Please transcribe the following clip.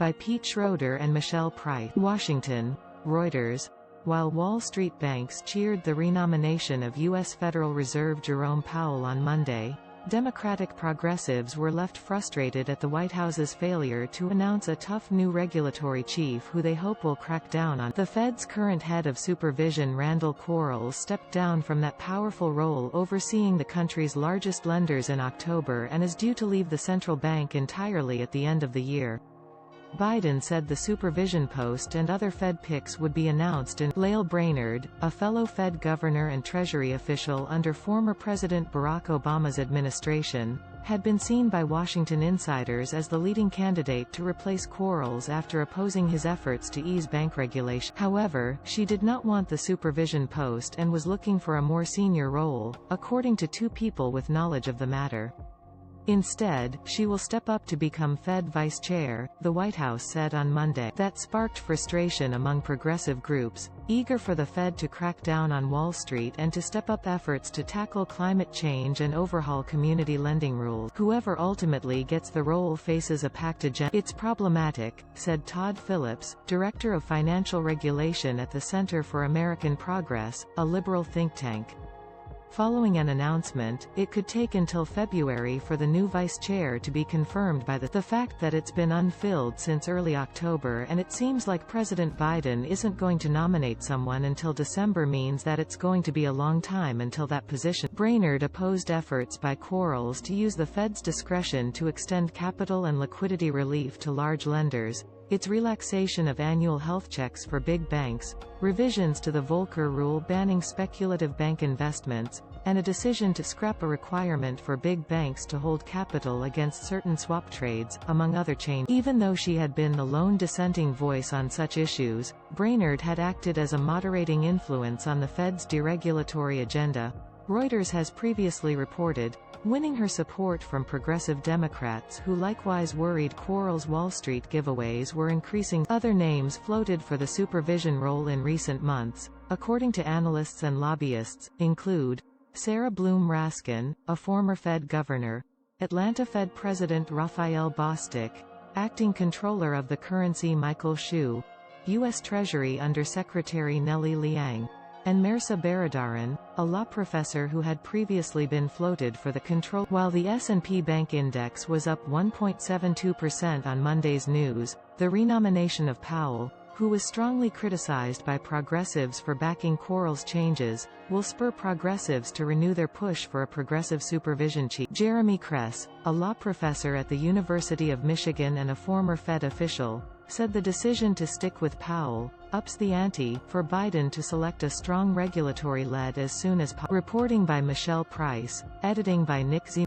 by Pete Schroeder and Michelle Price. Washington, Reuters. While Wall Street banks cheered the renomination of U.S. Federal Reserve Jerome Powell on Monday, Democratic progressives were left frustrated at the White House's failure to announce a tough new regulatory chief who they hope will crack down on. The Fed's current head of supervision, Randall Quarles, stepped down from that powerful role overseeing the country's largest lenders in October and is due to leave the central bank entirely at the end of the year. Biden said the supervision post and other Fed picks would be announced in. Lael Brainerd, a fellow Fed governor and Treasury official under former President Barack Obama's administration, had been seen by Washington insiders as the leading candidate to replace Quarles after opposing his efforts to ease bank regulation. However, she did not want the supervision post and was looking for a more senior role, according to two people with knowledge of the matter. Instead, she will step up to become Fed vice chair, the White House said on Monday. That sparked frustration among progressive groups, eager for the Fed to crack down on Wall Street and to step up efforts to tackle climate change and overhaul community lending rules. Whoever ultimately gets the role faces a packed agenda. It's problematic, said Todd Phillips, director of financial regulation at the Center for American Progress, a liberal think tank. Following an announcement, it could take until February for the new vice chair to be confirmed by the fact that it's been unfilled since early October and it seems like President Biden isn't going to nominate someone until December means that it's going to be a long time until that position. Brainerd opposed efforts by Quarles to use the Fed's discretion to extend capital and liquidity relief to large lenders, its relaxation of annual health checks for big banks, revisions to the Volcker rule banning speculative bank investments, and a decision to scrap a requirement for big banks to hold capital against certain swap trades, among other changes. Even though she had been the lone dissenting voice on such issues, Brainerd had acted as a moderating influence on the Fed's deregulatory agenda, Reuters has previously reported, winning her support from progressive Democrats who likewise worried Quarles' Wall Street giveaways were increasing. Other names floated for the supervision role in recent months, according to analysts and lobbyists, include Sarah Bloom Raskin, a former Fed governor, Atlanta Fed President Raphael Bostic, acting controller of the currency Michael Hsu, U.S. Treasury Under Secretary Nellie Liang, and Mehrsa Baradaran, a law professor who had previously been floated for the control. While the S&P Bank Index was up 1.72% on Monday's news, the renomination of Powell, who was strongly criticized by progressives for backing Quarles' changes, will spur progressives to renew their push for a progressive supervision chief. Jeremy Kress, a law professor at the University of Michigan and a former Fed official, said the decision to stick with Powell ups the ante for Biden to select a strong regulatory lead as soon as possible. Reporting by Michelle Price, editing by Nick Zimmerman.